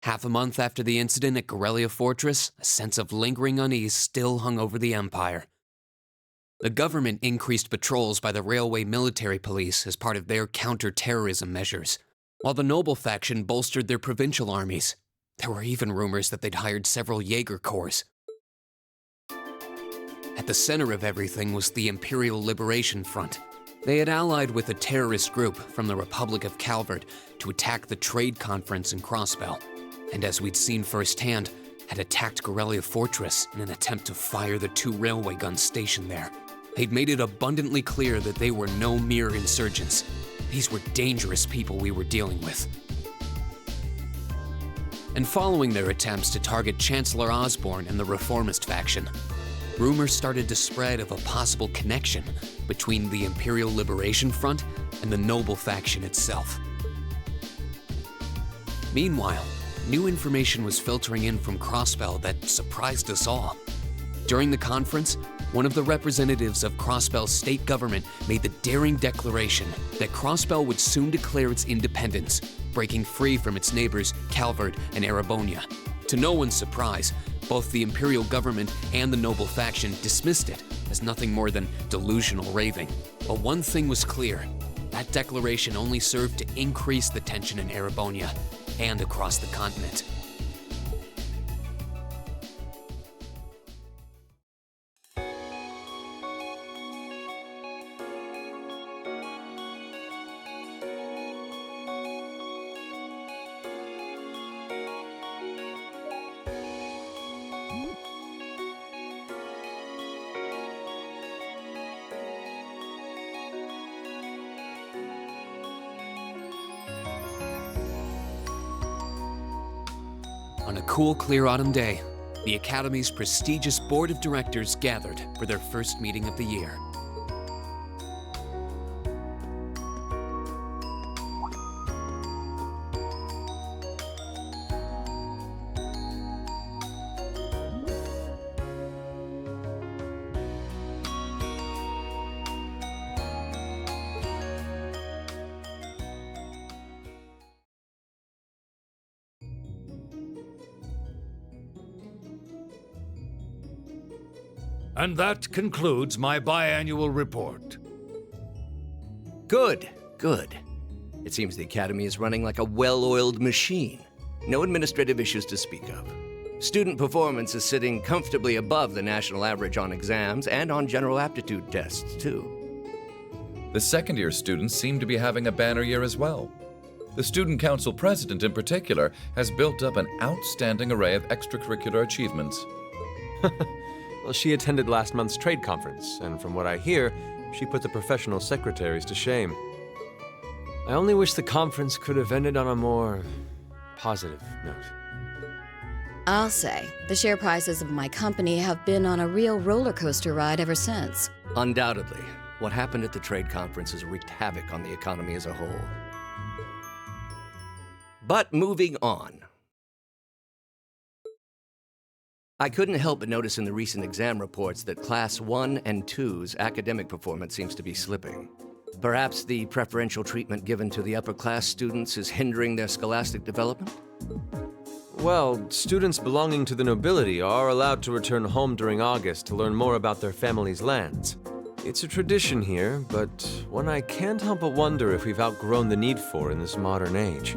Half a month after the incident at Corellia Fortress, a sense of lingering unease still hung over the Empire. The government increased patrols by the railway military police as part of their counter-terrorism measures, while the noble faction bolstered their provincial armies. There were even rumors that they'd hired several Jaeger corps. At the center of everything was the Imperial Liberation Front. They had allied with a terrorist group from the Republic of Calvert to attack the trade conference in Crossbell, and as we'd seen firsthand, had attacked Corellia Fortress in an attempt to fire the 2 railway guns stationed there. They'd made it abundantly clear that they were no mere insurgents. These were dangerous people we were dealing with. And following their attempts to target Chancellor Osborne and the Reformist faction, rumors started to spread of a possible connection between the Imperial Liberation Front and the noble faction itself. Meanwhile, new information was filtering in from Crossbell that surprised us all. During the conference, one of the representatives of Crossbell's state government made the daring declaration that Crossbell would soon declare its independence, breaking free from its neighbors Calvert and Erebonia. To no one's surprise, both the Imperial government and the noble faction dismissed it as nothing more than delusional raving. But one thing was clear: that declaration only served to increase the tension in Erebonia and across the continent. On a cool, clear autumn day, the Academy's prestigious board of directors gathered for their first meeting of the year. And that concludes my biannual report. Good, good. It seems the Academy is running like a well-oiled machine. No administrative issues to speak of. Student performance is sitting comfortably above the national average on exams and on general aptitude tests, too. The second-year students seem to be having a banner year as well. The Student Council president, in particular, has built up an outstanding array of extracurricular achievements. Well, she attended last month's trade conference, and from what I hear, she put the professional secretaries to shame. I only wish the conference could have ended on a more positive note. I'll say, the share prices of my company have been on a real roller coaster ride ever since. Undoubtedly, what happened at the trade conference has wreaked havoc on the economy as a whole. But moving on. I couldn't help but notice in the recent exam reports that Class 1 and 2's academic performance seems to be slipping. Perhaps the preferential treatment given to the upper-class students is hindering their scholastic development? Well, students belonging to the nobility are allowed to return home during August to learn more about their family's lands. It's a tradition here, but one I can't help but wonder if we've outgrown the need for in this modern age.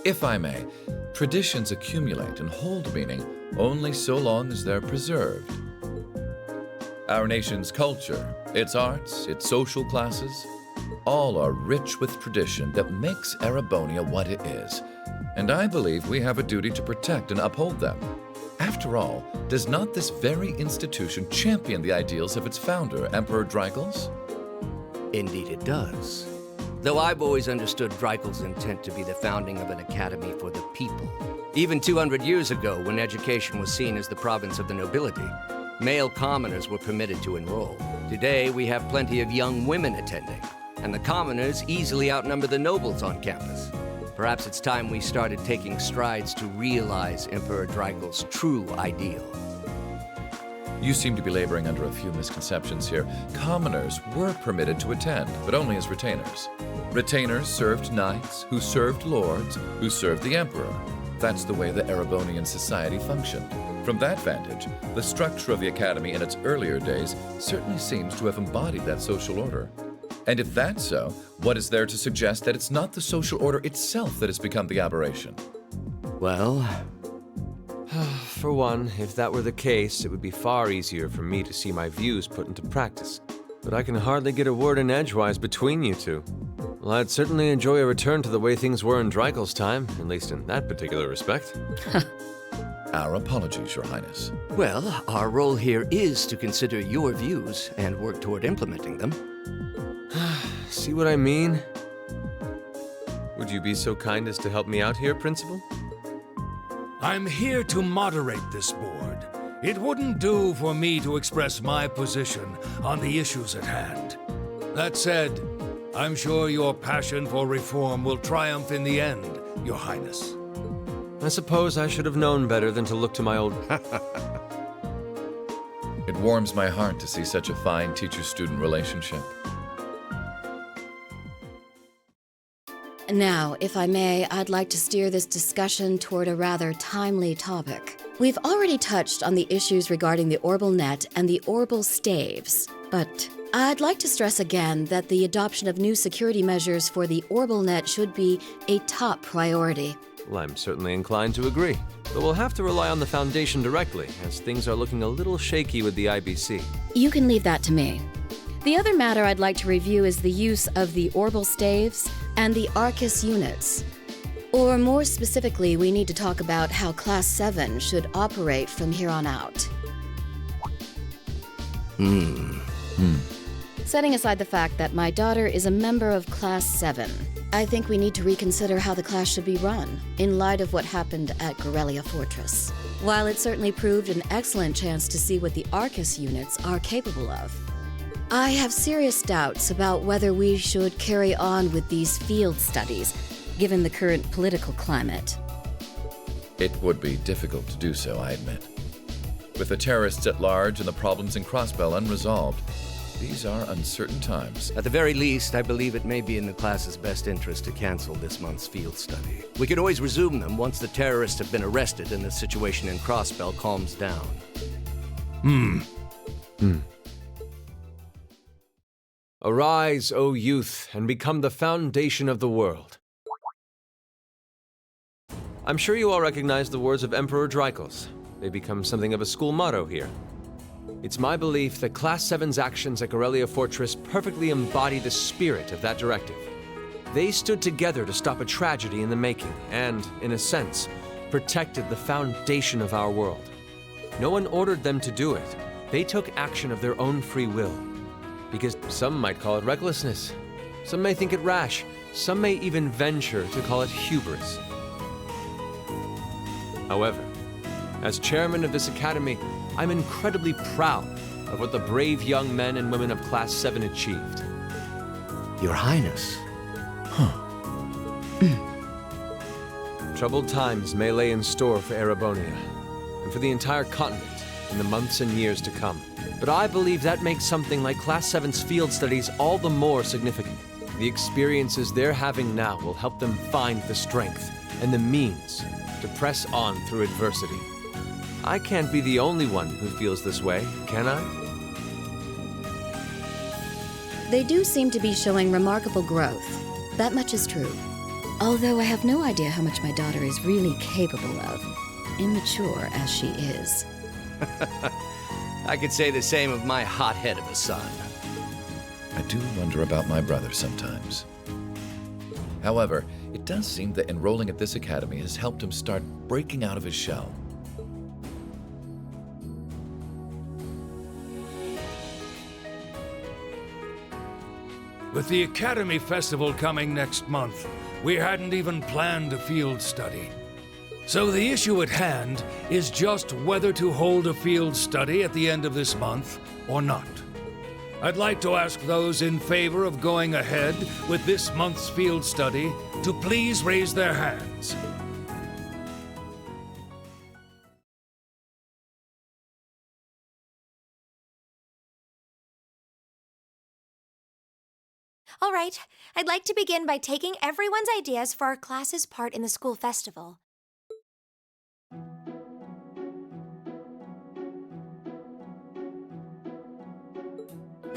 If I may, traditions accumulate and hold meaning only so long as they're preserved. Our nation's culture, its arts, its social classes, all are rich with tradition that makes Erebonia what it is, and I believe we have a duty to protect and uphold them. After all, does not this very institution champion the ideals of its founder, Emperor Dreigels? Indeed it does. Though I've always understood Dreigels' intent to be the founding of an academy for the people. Even 200 years ago, when education was seen as the province of the nobility, male commoners were permitted to enroll. Today, we have plenty of young women attending, and the commoners easily outnumber the nobles on campus. Perhaps it's time we started taking strides to realize Emperor Dreigels' true ideal. You seem to be laboring under a few misconceptions here. Commoners were permitted to attend, but only as retainers. Retainers served knights, who served lords, who served the emperor. That's the way the Erebonian society functioned. From that vantage, the structure of the Academy in its earlier days certainly seems to have embodied that social order. And if that's so, what is there to suggest that it's not the social order itself that has become the aberration? Well, For one, if that were the case, it would be far easier for me to see my views put into practice. But I can hardly get a word in edgewise between you two. Well, I'd certainly enjoy a return to the way things were in Dreikel's time, at least in that particular respect. Our apologies, Your Highness. well, our role here is to consider your views and work toward implementing them. See what I mean? Would you be so kind as to help me out here, Principal? I'm here to moderate this board. It wouldn't do for me to express my position on the issues at hand. That said, I'm sure your passion for reform will triumph in the end, Your Highness. I suppose I should have known better than to look to my old... It warms my heart to see such a fine teacher-student relationship. Now, if I may, I'd like to steer this discussion toward a rather timely topic. We've already touched on the issues regarding the Orbal Net and the Orbal Staves, but I'd like to stress again that the adoption of new security measures for the Orbal Net should be a top priority. Well, I'm certainly inclined to agree. But we'll have to rely on the Foundation directly, as things are looking a little shaky with the IBC. You can leave that to me. The other matter I'd like to review is the use of the Orbal Staves and the Arcus units. Or more specifically, we need to talk about how Class 7 should operate from here on out. Setting aside the fact that my daughter is a member of Class 7, I think we need to reconsider how the class should be run, in light of what happened at Gorelia Fortress. While it certainly proved an excellent chance to see what the Arcus units are capable of, I have serious doubts about whether we should carry on with these field studies, given the current political climate. It would be difficult to do so, I admit. With the terrorists at large and the problems in Crossbell unresolved, these are uncertain times. At the very least, I believe it may be in the class's best interest to cancel this month's field study. We could always resume them once the terrorists have been arrested and the situation in Crossbell calms down. Arise, O youth, and become the foundation of the world. I'm sure you all recognize the words of Emperor Dreikel's. They become something of a school motto here. It's my belief that Class 7's actions at Gorelia Fortress perfectly embody the spirit of that directive. They stood together to stop a tragedy in the making and, in a sense, protected the foundation of our world. No one ordered them to do it. They took action of their own free will. Because some might call it recklessness. Some may think it rash. Some may even venture to call it hubris. However, as chairman of this academy, I'm incredibly proud of what the brave young men and women of Class 7 achieved. Your Highness. Troubled times may lay in store for Erebonia, and for the entire continent in the months and years to come. But I believe that makes something like Class 7's field studies all the more significant. The experiences they're having now will help them find the strength and the means to press on through adversity. I can't be the only one who feels this way, can I? They do seem to be showing remarkable growth. That much is true. Although I have no idea how much my daughter is really capable of, immature as she is. I could say the same of my hothead of a son. I do wonder about my brother sometimes. However, it does seem that enrolling at this academy has helped him start breaking out of his shell. With the Academy Festival coming next month, we hadn't even planned a field study. So the issue at hand is just whether to hold a field study at the end of this month or not. I'd like to ask those in favor of going ahead with this month's field study to please raise their hands. All right, I'd like to begin by taking everyone's ideas for our class's part in the school festival.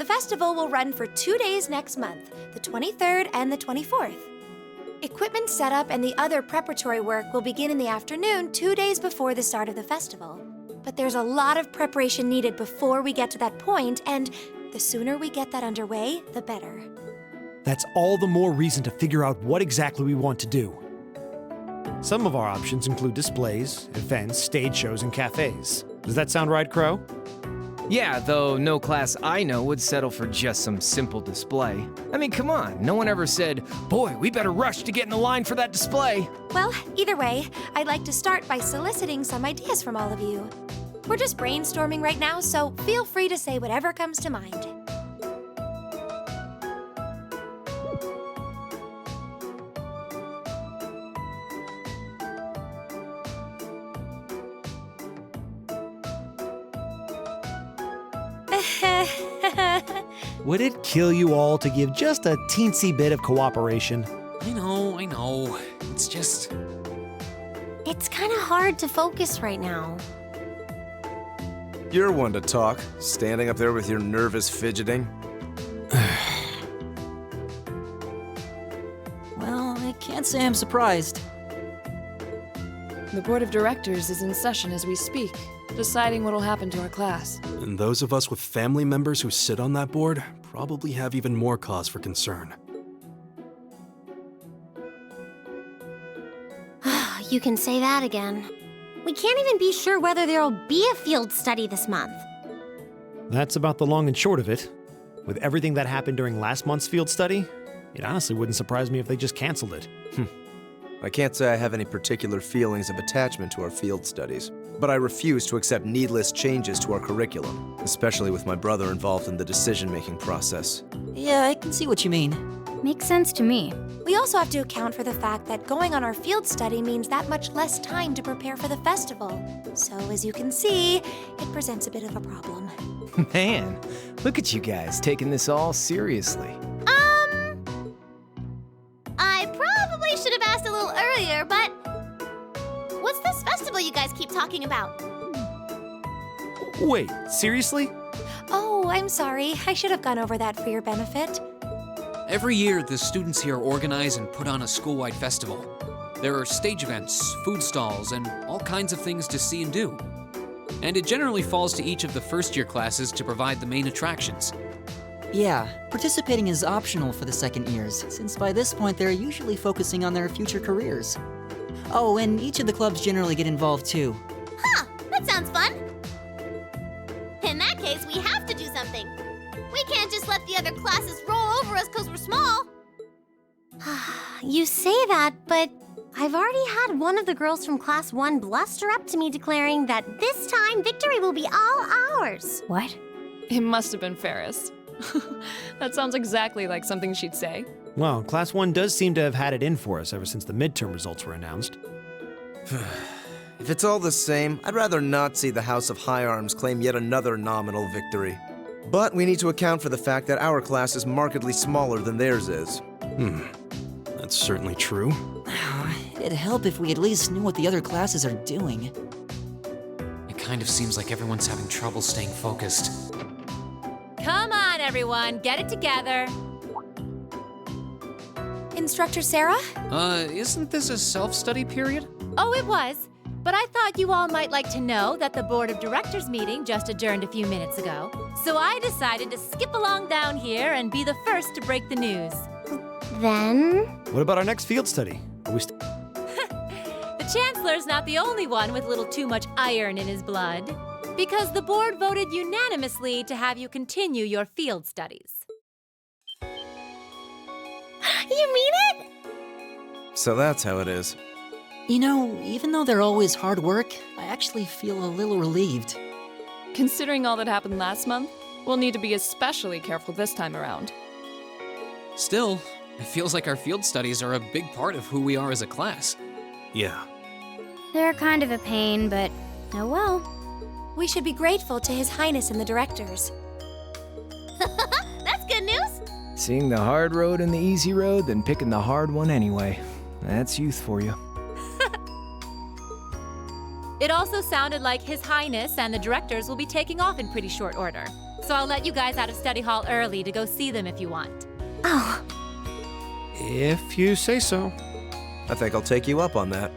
festival will run for 2 days next month, the 23rd and the 24th. Equipment setup and the other preparatory work will begin in the afternoon 2 days before the start of the festival. But there's a lot of preparation needed before we get to that point, and the sooner we get that underway, the better. That's all the more reason to figure out what exactly we want to do. Some of our options include displays, events, stage shows, and cafes. Does that sound right, Crow? Yeah, though no class I know would settle for just some simple display. I mean, come on, no one ever said, boy, we better rush to get in the line for that display. Well, either way, I'd like to start by soliciting some ideas from all of you. We're just brainstorming right now, so feel free to say whatever comes to mind. Would it kill you all to give just a teensy bit of cooperation? I know. It's just. It's kind of hard to focus right now. You're one to talk, standing up there with your nervous fidgeting. Well, I can't say I'm surprised. The board of directors is in session as we speak, deciding what'll happen to our class. And those of us with family members who sit on that board probably have even more cause for concern. You can say that again. We can't even be sure whether there'll be a field study this month. That's about the long and short of it. With everything that happened during last month's field study, it honestly wouldn't surprise me if they just canceled it. I can't say I have any particular feelings of attachment to our field studies, but I refuse to accept needless changes to our curriculum, especially with my brother involved in the decision-making process. Yeah, I can see what you mean. Makes sense to me. We also have to account for the fact that going on our field study means that much less time to prepare for the festival. So, as you can see, it presents a bit of a problem. Man, look at you guys taking this all seriously. I probably should have asked a little earlier, but what's this festival you guys keep talking about? Wait, seriously? Oh, I'm sorry. I should have gone over that for your benefit. Every year, the students here organize and put on a school-wide festival. There are stage events, food stalls, and all kinds of things to see and do. And it generally falls to each of the first-year classes to provide the main attractions. Yeah, participating is optional for the second years, since by this point they're usually focusing on their future careers. Oh, and each of the clubs generally get involved too. Huh, that sounds fun. In that case, we have to do something. We can't just let the other classes roll over us because we're small. You say that, but I've already had one of the girls from Class 1 bluster up to me declaring that this time victory will be all ours. What? It must have been Ferris. That sounds exactly like something she'd say. Well, Class 1 does seem to have had it in for us ever since the midterm results were announced. If it's all the same, I'd rather not see the House of High Arms claim yet another nominal victory. But we need to account for the fact that our class is markedly smaller than theirs is. That's certainly true. It'd help if we at least knew what the other classes are doing. It kind of seems like everyone's having trouble staying focused. Come on, everyone, get it together. Instructor Sarah? Isn't this a self-study period? Oh, it was. But I thought you all might like to know that the Board of Directors meeting just adjourned a few minutes ago. So I decided to skip along down here and be the first to break the news. Then? What about our next field study? Are we The Chancellor's not the only one with a little too much iron in his blood, because the board voted unanimously to have you continue your field studies. You mean it? So that's how it is. You know, even though they're always hard work, I actually feel a little relieved. Considering all that happened last month, we'll need to be especially careful this time around. Still, it feels like our field studies are a big part of who we are as a class. Yeah. They're kind of a pain, but oh well. We should be grateful to His Highness and the directors. That's good news. Seeing the hard road and the easy road, then picking the hard one anyway. That's youth for you. It also sounded like His Highness and the directors will be taking off in pretty short order. So I'll let you guys out of study hall early to go see them if you want. Oh, If you say so. I think I'll take you up on that.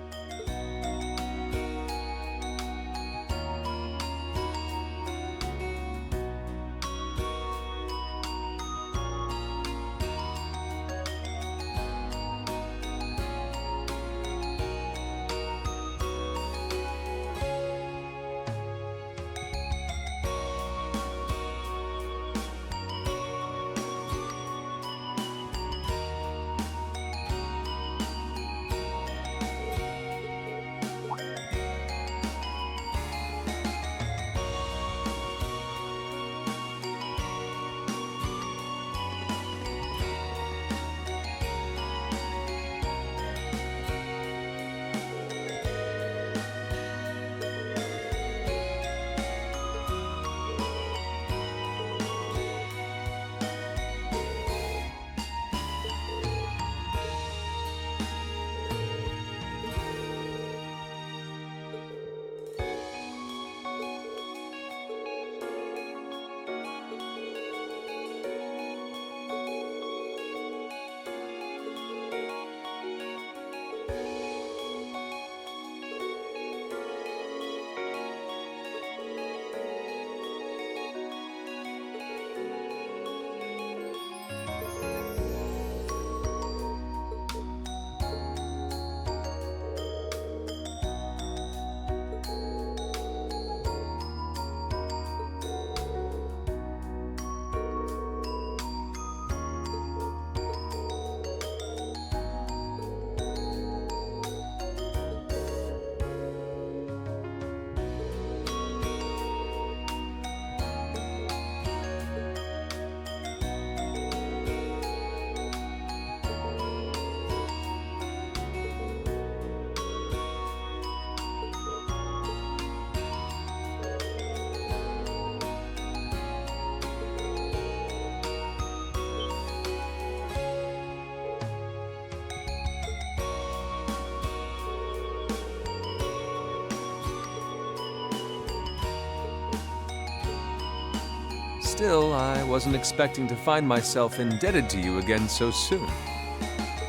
Still, I wasn't expecting to find myself indebted to you again so soon.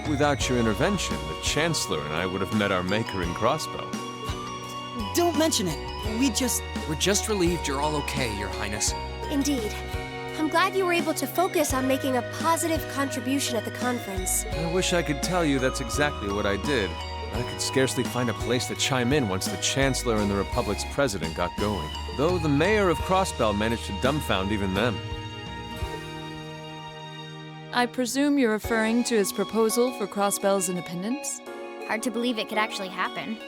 Without your intervention, the Chancellor and I would have met our maker in Crossbow. Don't mention it. We're just relieved you're all okay, Your Highness. indeed. I'm glad you were able to focus on making a positive contribution at the conference. I wish I could tell you that's exactly what I did. I could scarcely find a place to chime in once the Chancellor and the Republic's president got going. Though the mayor of Crossbell managed to dumbfound even them. I presume you're referring to his proposal for Crossbell's independence? hard to believe it could actually happen.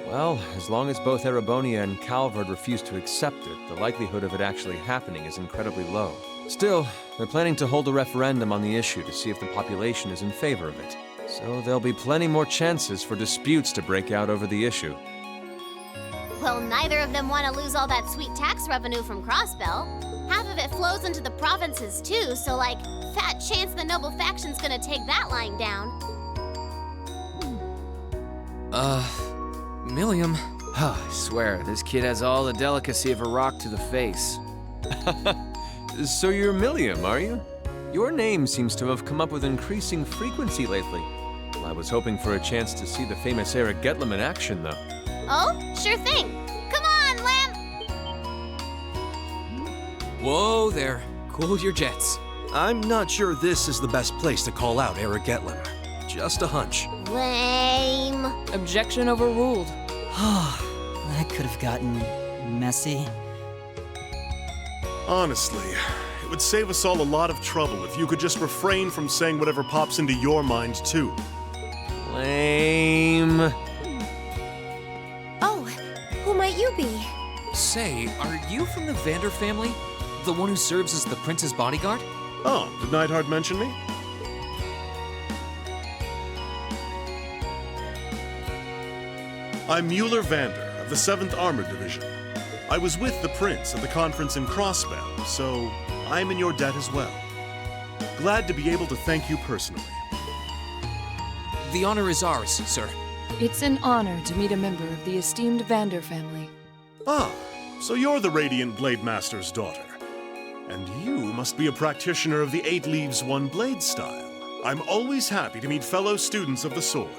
Well, as long as both Erebonia and Calvard refuse to accept it, the likelihood of it actually happening is incredibly low. Still, they're planning to hold a referendum on the issue to see if the population is in favor of it. So there'll be plenty more chances for disputes to break out over the issue. Well, neither of them want to lose all that sweet tax revenue from Crossbell. Half of it flows into the provinces too, so fat chance the noble faction's gonna take that lying down. Milliam. I swear, this kid has all the delicacy of a rock to the face. So you're Milliam, are you? Your name seems to have come up with increasing frequency lately. I was hoping for a chance to see the famous Eric Getlam in action, though. Oh, sure thing. Come on, Lamb! Whoa there. Cool your jets. I'm not sure this is the best place to call out Eric Getlam. Just a hunch. Lame. Objection overruled. That could have gotten messy. Honestly, it would save us all a lot of trouble if you could just refrain from saying whatever pops into your mind, too. Lame. Oh, who might you be? Say, are you from the Vander family? The one who serves as the prince's bodyguard? Oh, did Neidhart mention me? I'm Mueller Vander of the 7th Armored Division. I was with the prince at the conference in Crossbell, so I'm in your debt as well. Glad to be able to thank you personally. The honor is ours, sir. It's an honor to meet a member of the esteemed Vander family. Ah, so you're the Radiant Blade Master's daughter. And you must be a practitioner of the 8 leaves, 1 blade style. I'm always happy to meet fellow students of the sword.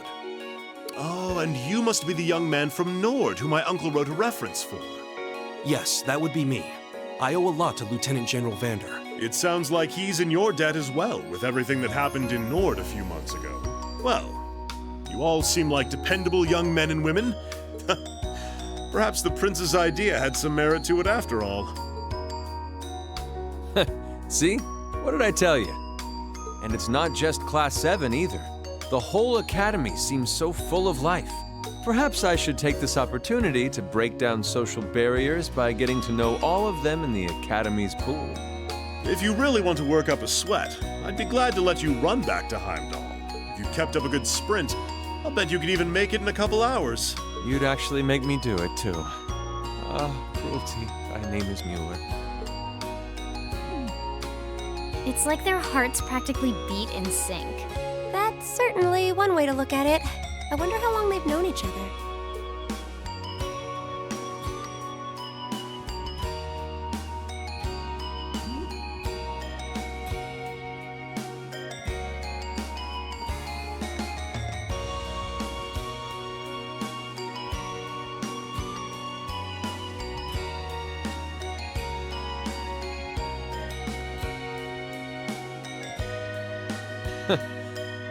Oh, and you must be the young man from Nord who my uncle wrote a reference for. Yes, that would be me. I owe a lot to Lieutenant General Vander. It sounds like he's in your debt as well, with everything that happened in Nord a few months ago. Well, you all seem like dependable young men and women. Perhaps the prince's idea had some merit to it after all. See? What did I tell you? And it's not just Class 7 either. The whole academy seems so full of life. Perhaps I should take this opportunity to break down social barriers by getting to know all of them in the academy's pool. If you really want to work up a sweat, I'd be glad to let you run back to Heimdall. If you kept up a good sprint, I'll bet you could even make it in a couple hours. You'd actually make me do it, too. Ah, cruelty. Thy name is Mueller. It's like their hearts practically beat in sync. That's certainly one way to look at it. I wonder how long they've known each other.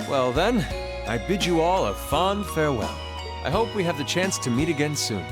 Well then, I bid you all a fond farewell. I hope we have the chance to meet again soon.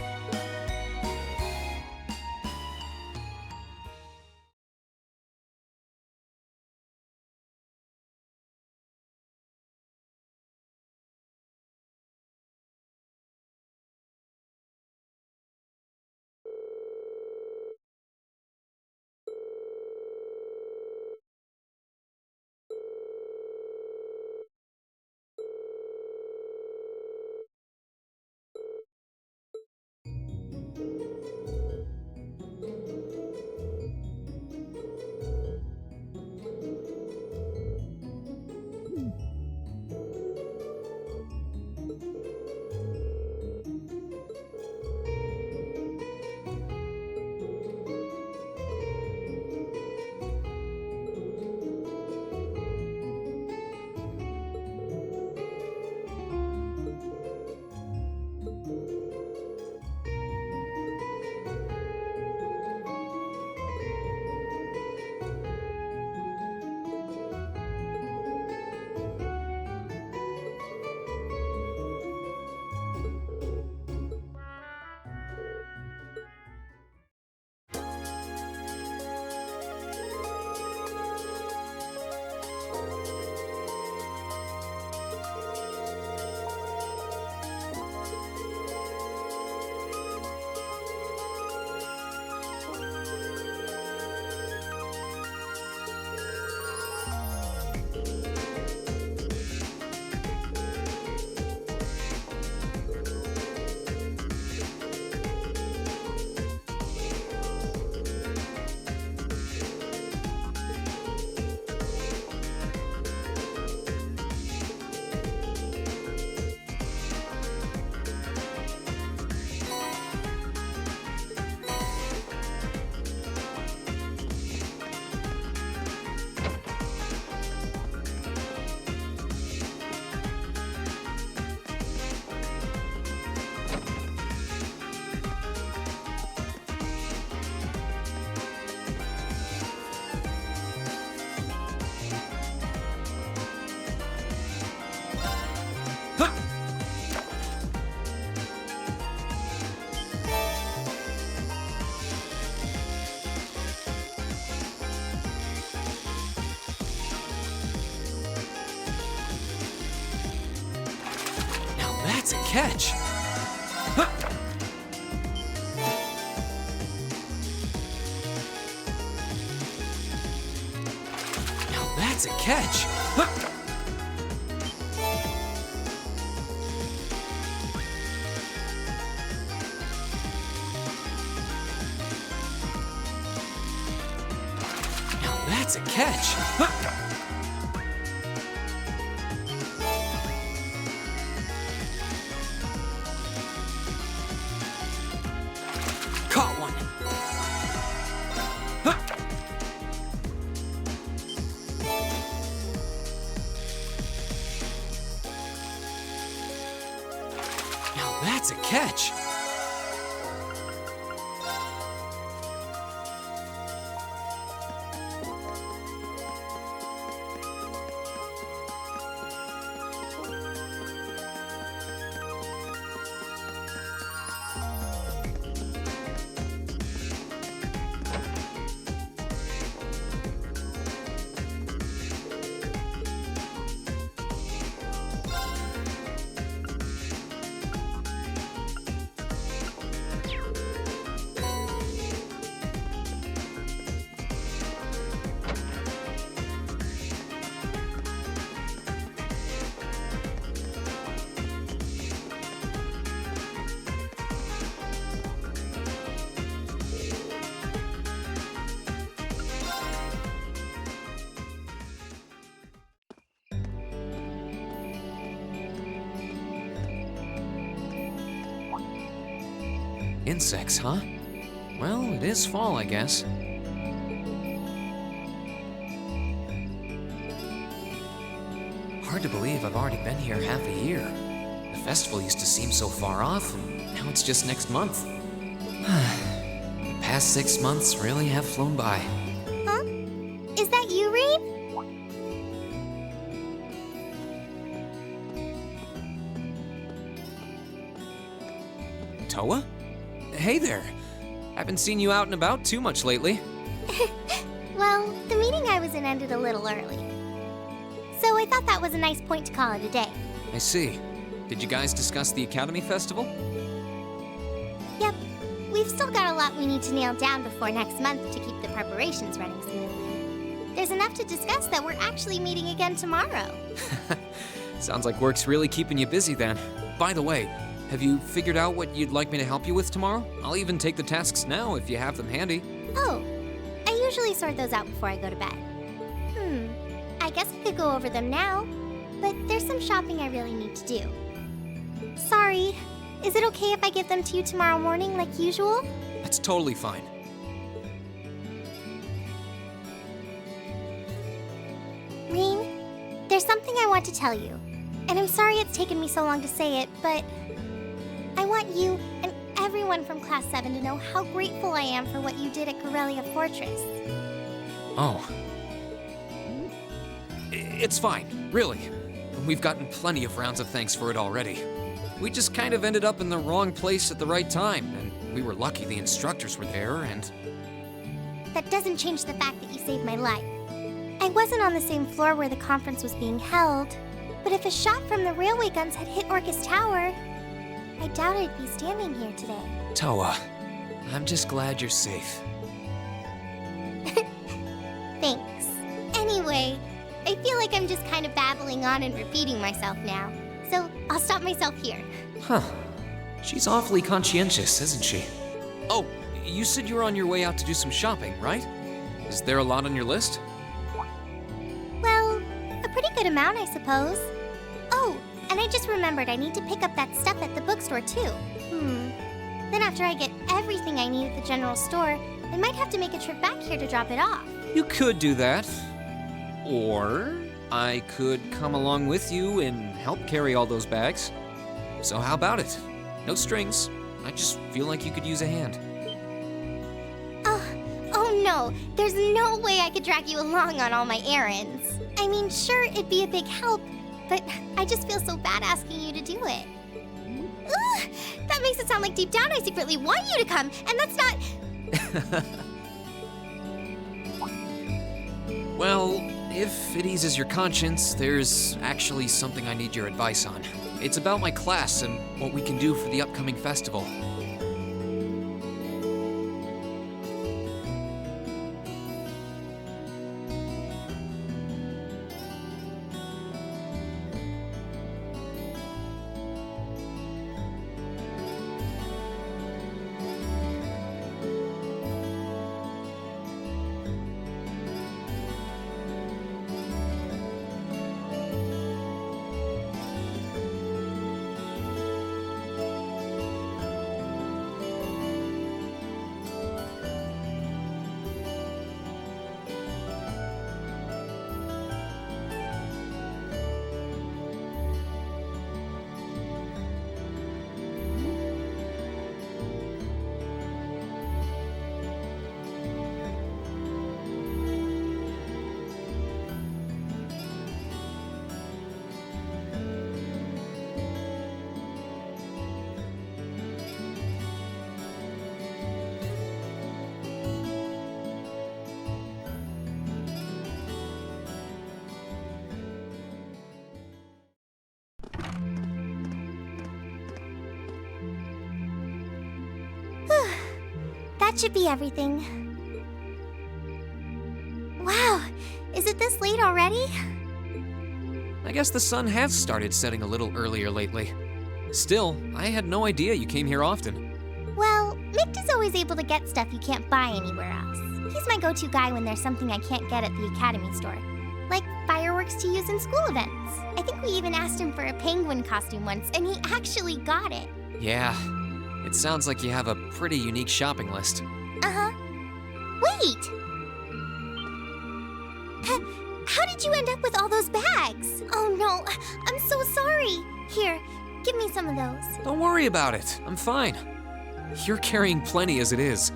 That's a catch. Now that's a catch. Now that's a catch. Caught one. catch. Insects, huh? Well, it is fall, I guess. Hard to believe I've already been here half a year. The festival used to seem so far off, and now it's just next month. The past 6 months really have flown by. Huh? Is that you, Reed? Toa? Hey there. Haven't seen you out and about too much lately. Well, the meeting I was in ended a little early. So I thought that was a nice point to call it a day. I see. Did you guys discuss the Academy Festival? Yep. We've still got a lot we need to nail down before next month to keep the preparations running smoothly. There's enough to discuss that we're actually meeting again tomorrow. Sounds like work's really keeping you busy then. By the way, have you figured out what you'd like me to help you with tomorrow? I'll even take the tasks now if you have them handy. Oh, I usually sort those out before I go to bed. I guess I could go over them now, but there's some shopping I really need to do. Sorry, is it okay if I give them to you tomorrow morning like usual? That's totally fine. Reen, there's something I want to tell you, and I'm sorry it's taken me so long to say it, but I want you and everyone from Class 7 to know how grateful I am for what you did at Gorelia Fortress. Oh. It's fine, really. We've gotten plenty of rounds of thanks for it already. We just kind of ended up in the wrong place at the right time, and we were lucky the instructors were there, and... That doesn't change the fact that you saved my life. I wasn't on the same floor where the conference was being held, but if a shot from the railway guns had hit Orcus Tower, I doubt I'd be standing here today. Toa, I'm just glad you're safe. Thanks. Anyway, I feel like I'm just kind of babbling on and repeating myself now, so I'll stop myself here. Huh. She's awfully conscientious, isn't she? Oh, you said you were on your way out to do some shopping, right? Is there a lot on your list? Well, a pretty good amount, I suppose. Oh, and I just remembered I need to pick up that stuff at the bookstore, too. Then after I get everything I need at the general store, I might have to make a trip back here to drop it off. You could do that. Or I could come along with you and help carry all those bags. So how about it? No strings. I just feel like you could use a hand. Oh no, there's no way I could drag you along on all my errands. I mean, sure, it'd be a big help, but I just feel so bad asking you to do it. Ugh, that makes it sound like deep down I secretly want you to come, and that's not... Well, if it eases your conscience, there's actually something I need your advice on. It's about my class and what we can do for the upcoming festival. That should be everything. Wow, is it this late already? I guess the sun has started setting a little earlier lately. Still, I had no idea you came here often. Well, Mick is always able to get stuff you can't buy anywhere else. He's my go-to guy when there's something I can't get at the Academy store. Like fireworks to use in school events. I think we even asked him for a penguin costume once, and he actually got it. Yeah, it sounds like you have a pretty unique shopping list. Uh-huh. Wait! How did you end up with all those bags? Oh no, I'm so sorry. Here, give me some of those. Don't worry about it, I'm fine. You're carrying plenty as it is.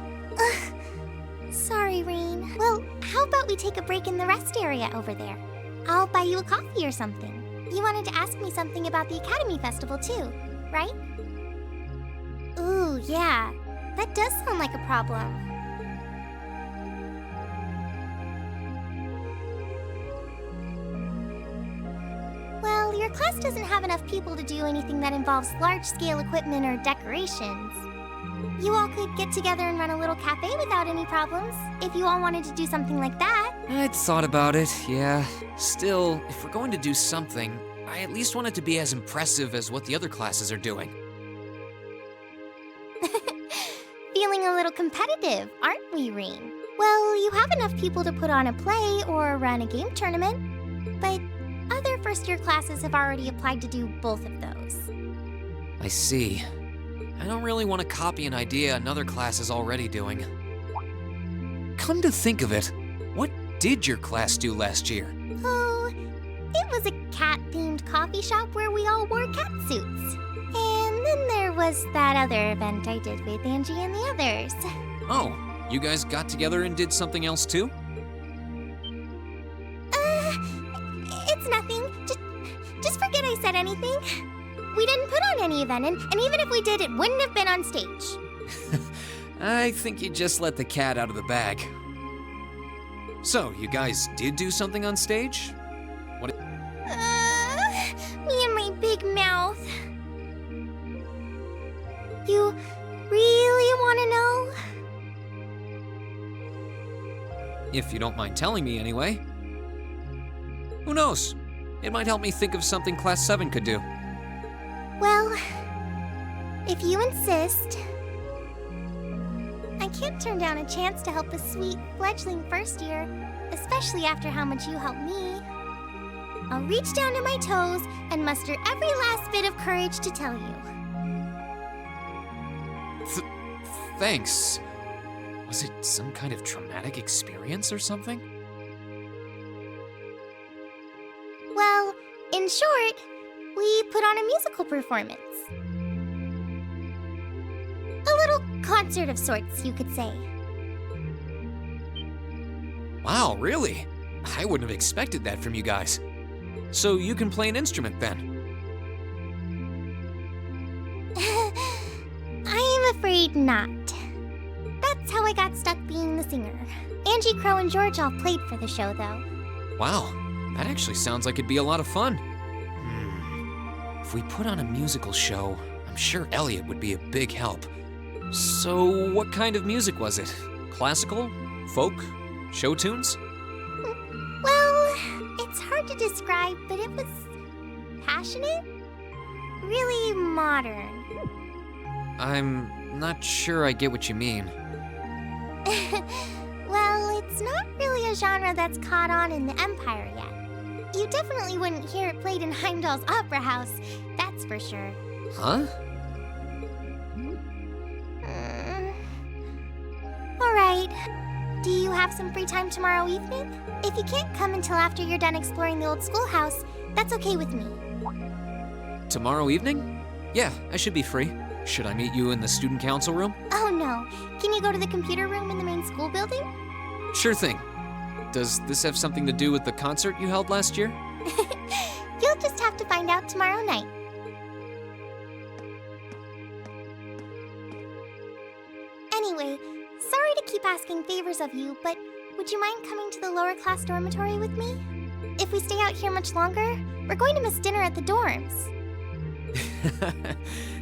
Sorry, Rain. Well, how about we take a break in the rest area over there? I'll buy you a coffee or something. You wanted to ask me something about the Academy Festival too, right? Ooh, yeah. That does sound like a problem. Well, your class doesn't have enough people to do anything that involves large-scale equipment or decorations. You all could get together and run a little cafe without any problems, if you all wanted to do something like that. I'd thought about it, yeah. Still, if we're going to do something, I at least want it to be as impressive as what the other classes are doing. Feeling a little competitive, aren't we, Rain? Well, you have enough people to put on a play or run a game tournament, but other first-year classes have already applied to do both of those. I see. I don't really want to copy an idea another class is already doing. Come to think of it, what did your class do last year? Oh, it was a cat-themed coffee shop where we all wore cat suits. And then there was that other event I did with Angie and the others. Oh, you guys got together and did something else too? It's nothing. Just forget I said anything. We didn't put on any event, and even if we did, it wouldn't have been on stage. I think you just let the cat out of the bag. So, you guys did do something on stage? What? Me and my big mouth. You really want to know? If you don't mind telling me anyway. Who knows? It might help me think of something Class 7 could do. Well, if you insist. I can't turn down a chance to help a sweet, fledgling first year, especially after how much you helped me. I'll reach down to my toes and muster every last bit of courage to tell you. Thanks. Was it some kind of traumatic experience or something? Well, in short, we put on a musical performance. A little concert of sorts, you could say. Wow, really? I wouldn't have expected that from you guys. So you can play an instrument then? I'm afraid not. That's how I got stuck being the singer. Angie, Crow, and George all played for the show, though. Wow, that actually sounds like it'd be a lot of fun. If we put on a musical show, I'm sure Elliot would be a big help. So, what kind of music was it? Classical? Folk? Show tunes? Well, it's hard to describe, but it was passionate? Really modern. I'm not sure I get what you mean. Well, it's not really a genre that's caught on in the Empire yet. You definitely wouldn't hear it played in Heimdall's Opera House, that's for sure. Huh? Alright. Do you have some free time tomorrow evening? If you can't come until after you're done exploring the old schoolhouse, that's okay with me. Tomorrow evening? Yeah, I should be free. Should I meet you in the student council room? Oh no. Can you go to the computer room in the main school building? Sure thing. Does this have something to do with the concert you held last year? You'll just have to find out tomorrow night. Anyway, sorry to keep asking favors of you, but would you mind coming to the lower class dormitory with me? If we stay out here much longer, we're going to miss dinner at the dorms.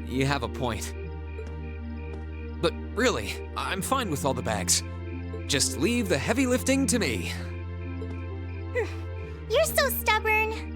You have a point. But really, I'm fine with all the bags. Just leave the heavy lifting to me. You're so stubborn.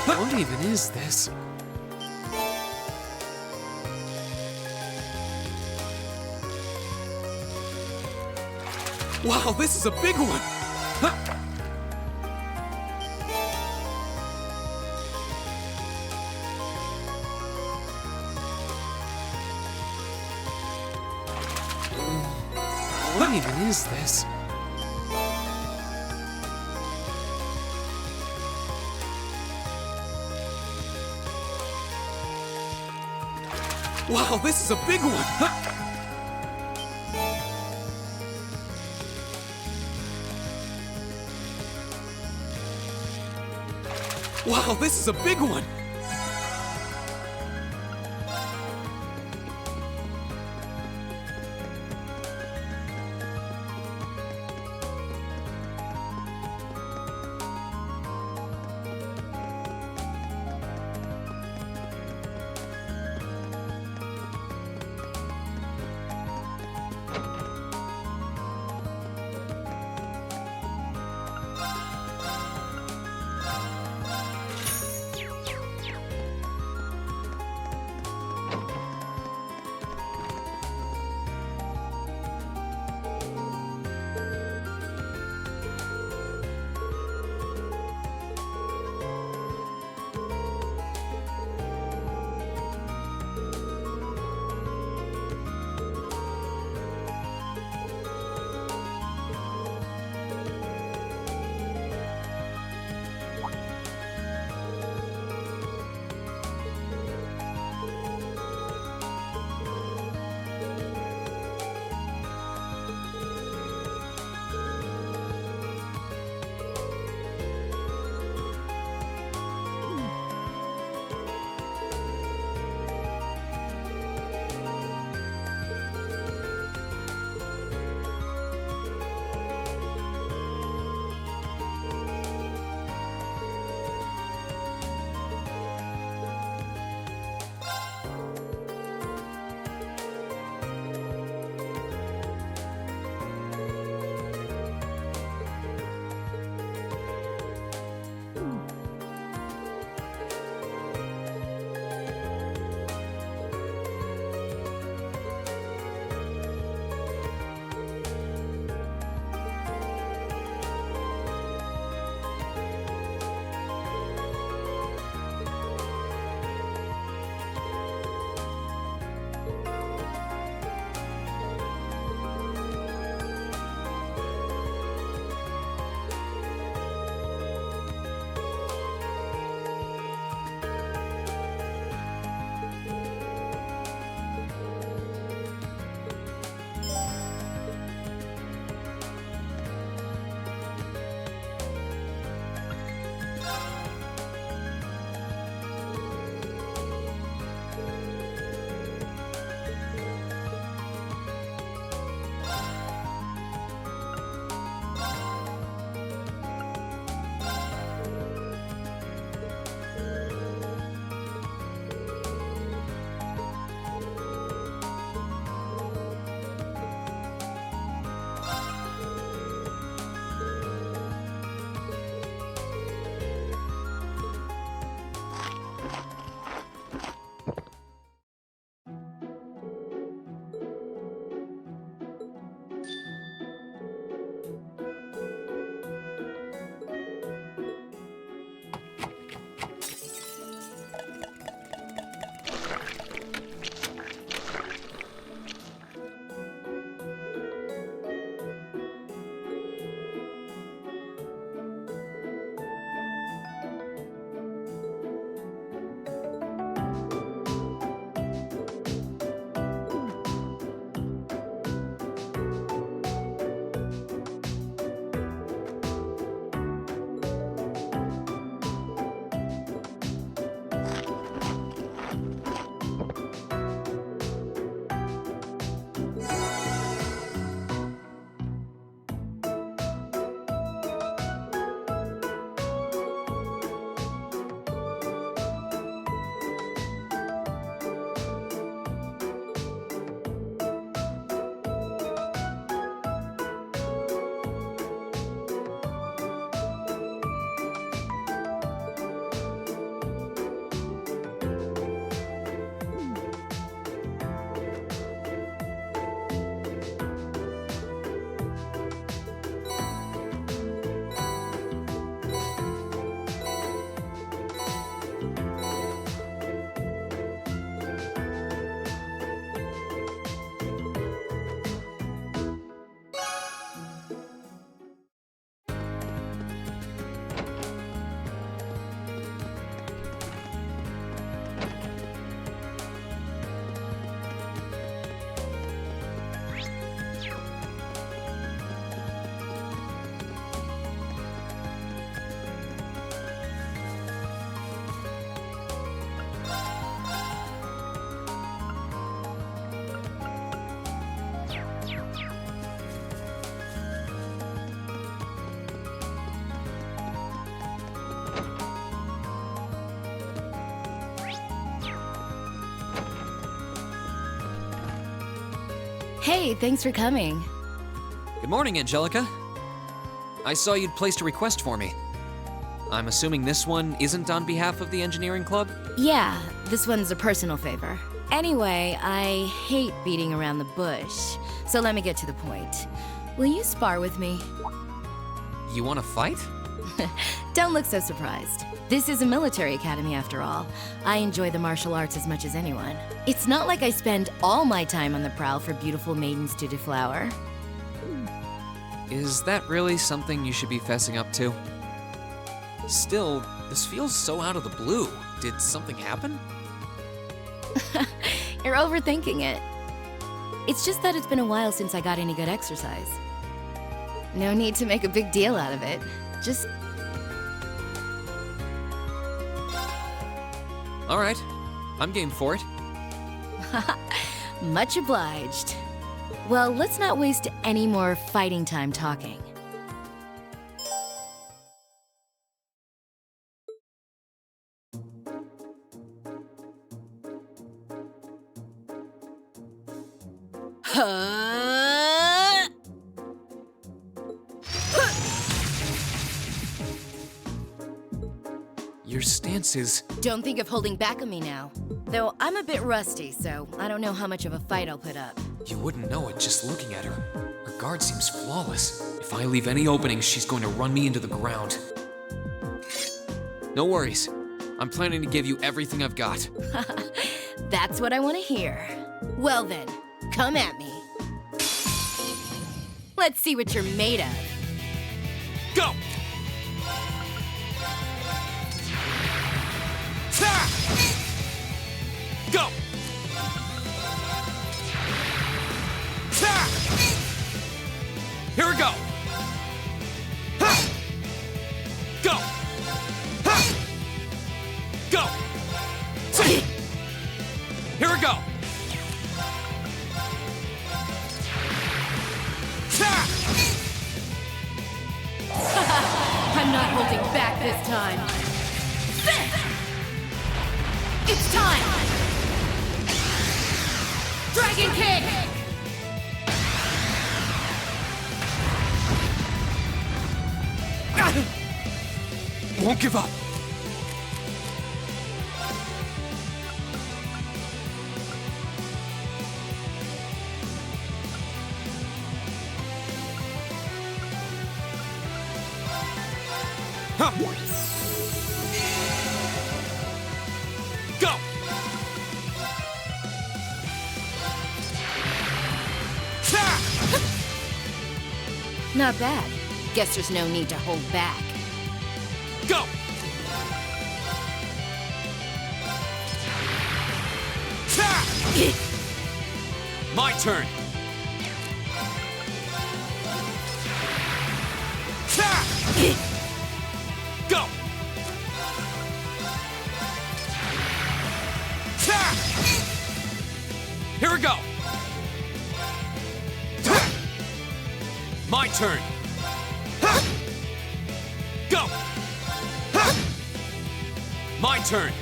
What even is this? Wow, this is a big one! Huh. What even is this? Wow, this is a big one! Huh. Wow, this is a big one! Hey, thanks for coming. Good morning, Angelica. I saw you'd placed a request for me. I'm assuming this one isn't on behalf of the engineering club? Yeah, this one's a personal favor. Anyway, I hate beating around the bush, so let me get to the point. Will you spar with me? You want to fight? Don't look so surprised. This is a military academy after all. I enjoy the martial arts as much as anyone. It's not like I spend all my time on the prowl for beautiful maidens to deflower. Is that really something you should be fessing up to? Still, this feels so out of the blue. Did something happen? You're overthinking it. It's just that it's been a while since I got any good exercise. No need to make a big deal out of it. Just... All right, I'm game for it. Much obliged. Well, let's not waste any more fighting time talking. Your stance is... Don't think of holding back on me now. Though I'm a bit rusty, so I don't know how much of a fight I'll put up. You wouldn't know it just looking at her. Her guard seems flawless. If I leave any openings, she's going to run me into the ground. No worries. I'm planning to give you everything I've got. That's what I want to hear. Well then, come at me. Let's see what you're made of. Go! Go! Here we go! Go! Go! Here we go! I'm not holding back this time. It's time! Dragon Kick! Won't give up. Huh. Go! Not bad. Guess there's no need to hold back. Go! My turn. Go! Here we go. My turn. Go! My turn.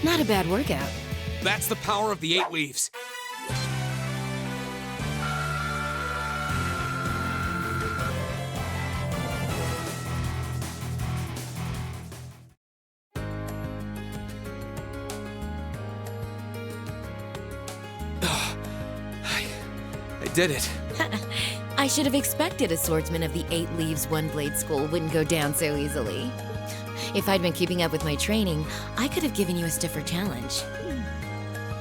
Not a bad workout. That's the power of the 8 leaves. I did it. I should have expected a swordsman of the 8 Leaves One Blade School wouldn't go down so easily. If I'd been keeping up with my training, I could have given you a stiffer challenge.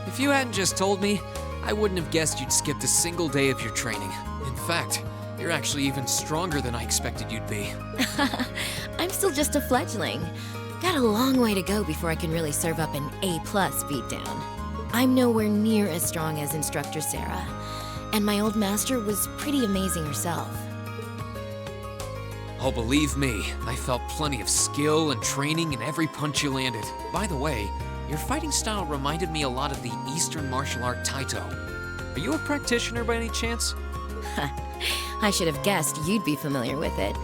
If you hadn't just told me, I wouldn't have guessed you'd skipped a single day of your training. In fact, you're actually even stronger than I expected you'd be. I'm still just a fledgling. Got a long way to go before I can really serve up an A+ beatdown. I'm nowhere near as strong as Instructor Sarah, and my old master was pretty amazing herself. Oh, believe me, I felt plenty of skill and training in every punch you landed. By the way, your fighting style reminded me a lot of the Eastern martial art Taito. Are you a practitioner by any chance? I should have guessed you'd be familiar with it.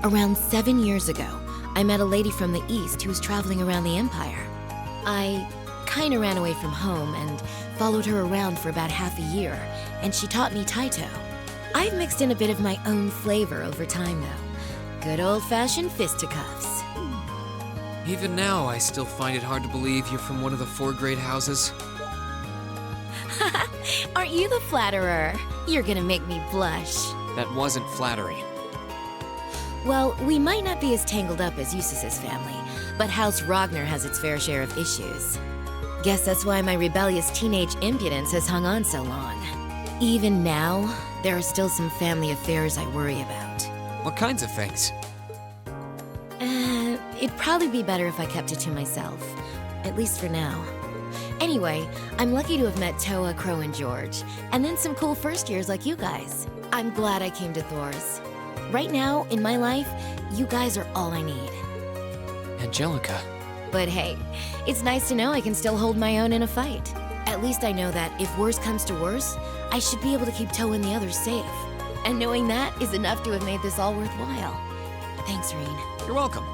Around 7 years ago, I met a lady from the East who was traveling around the Empire. I kinda ran away from home and followed her around for about half a year, and she taught me Taito. I've mixed in a bit of my own flavor over time, though. Good old-fashioned fisticuffs. Even now, I still find it hard to believe you're from one of the 4 great houses. Aren't you the flatterer? You're gonna make me blush. That wasn't flattery. Well, we might not be as tangled up as Eustace's family, but House Rogner has its fair share of issues. Guess that's why my rebellious teenage impudence has hung on so long. Even now, there are still some family affairs I worry about. What kinds of things? It'd probably be better if I kept it to myself. At least for now. Anyway, I'm lucky to have met Toa, Crow, and George, and then some cool first years like you guys. I'm glad I came to Thor's. Right now, in my life, you guys are all I need. Angelica. But hey, it's nice to know I can still hold my own in a fight. At least I know that if worse comes to worse, I should be able to keep Toa and the others safe. And knowing that is enough to have made this all worthwhile. Thanks, Rean. You're welcome.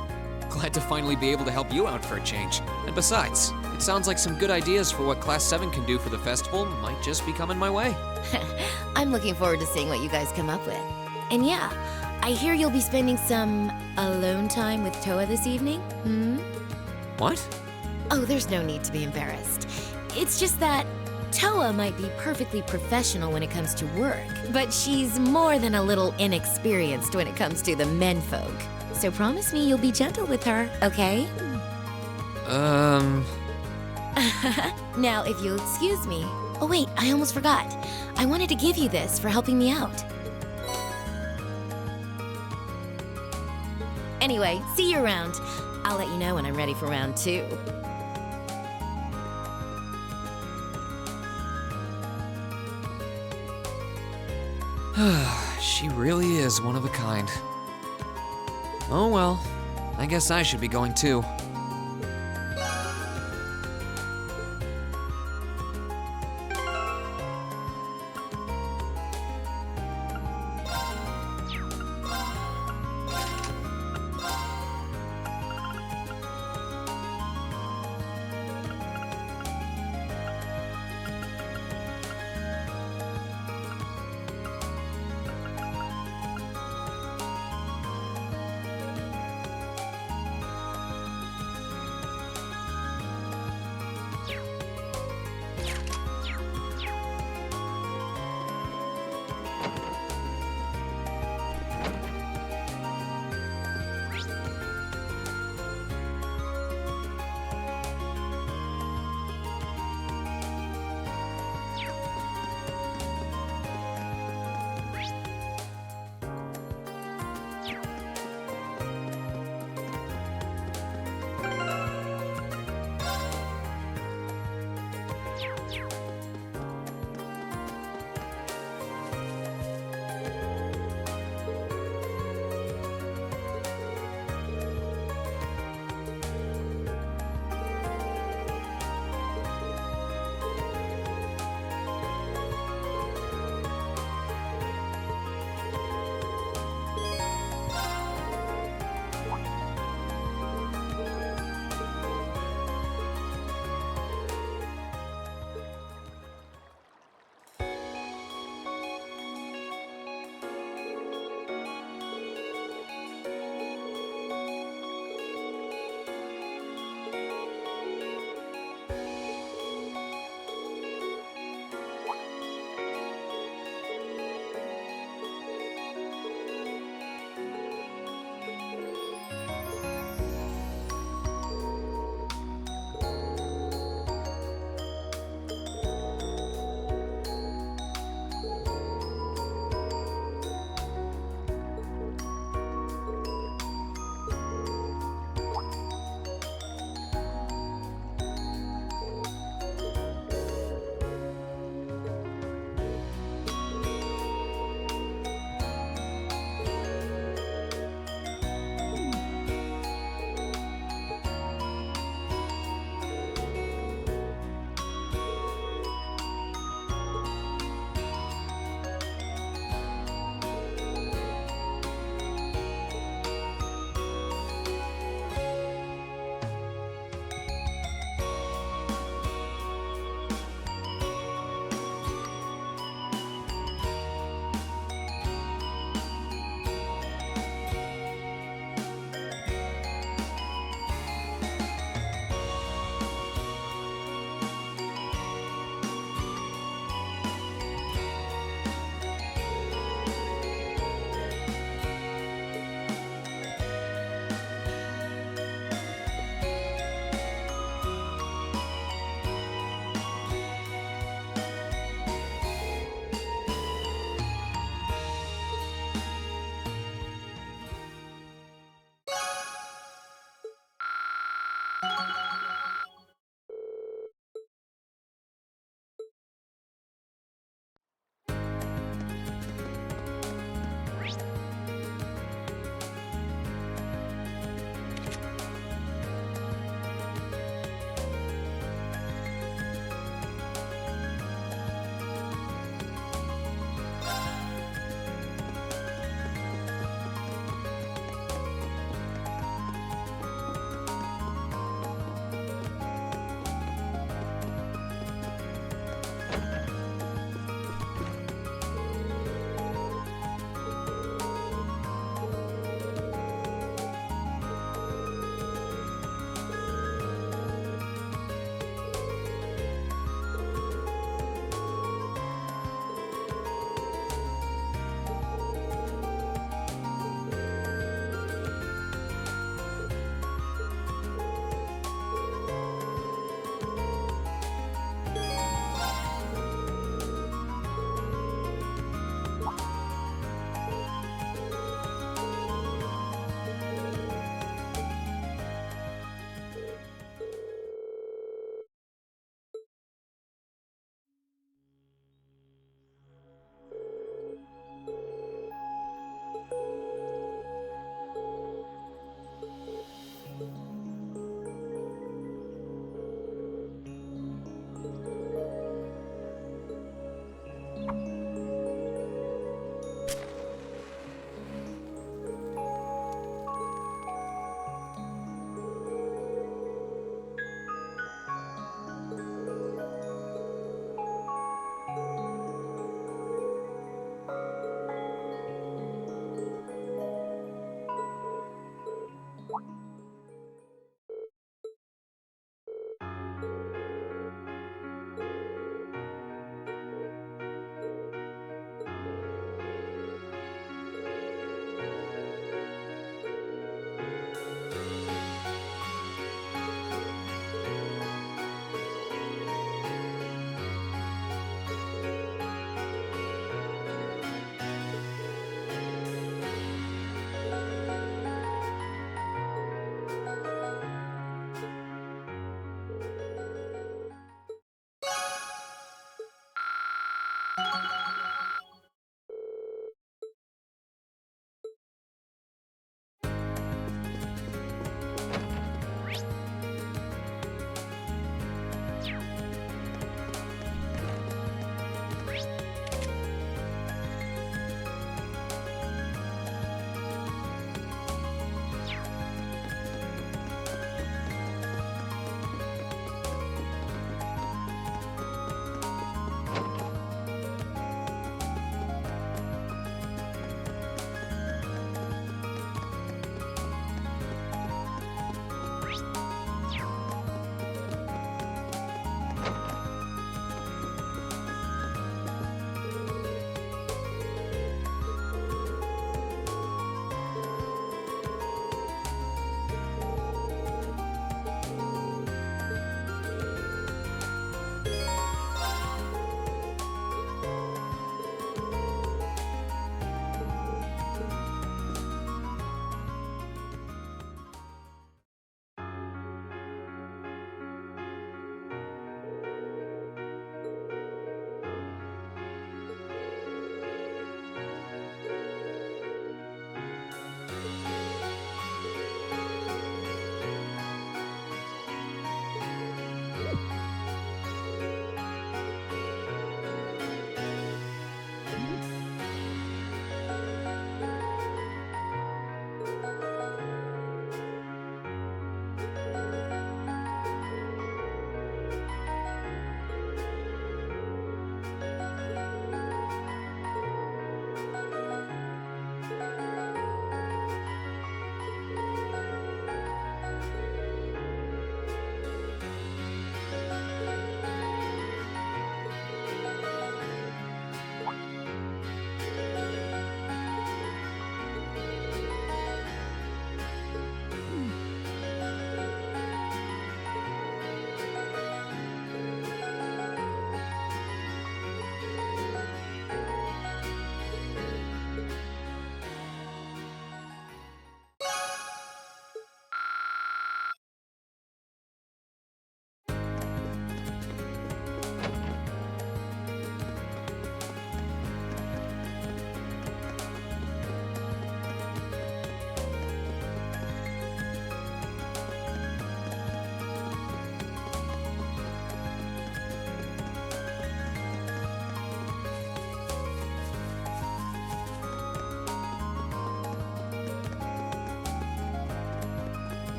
Glad to finally be able to help you out for a change. And besides, it sounds like some good ideas for what Class 7 can do for the festival might just be coming my way. I'm looking forward to seeing what you guys come up with. And yeah, I hear you'll be spending some alone time with Toa this evening, What? Oh, there's no need to be embarrassed. It's just that Toa might be perfectly professional when it comes to work, but she's more than a little inexperienced when it comes to the menfolk. So promise me you'll be gentle with her, okay? Now, if you'll excuse me. Oh wait, I almost forgot. I wanted to give you this for helping me out. Anyway, see you around. I'll let you know when I'm ready for round 2. She really is one of a kind. Oh well, I guess I should be going too.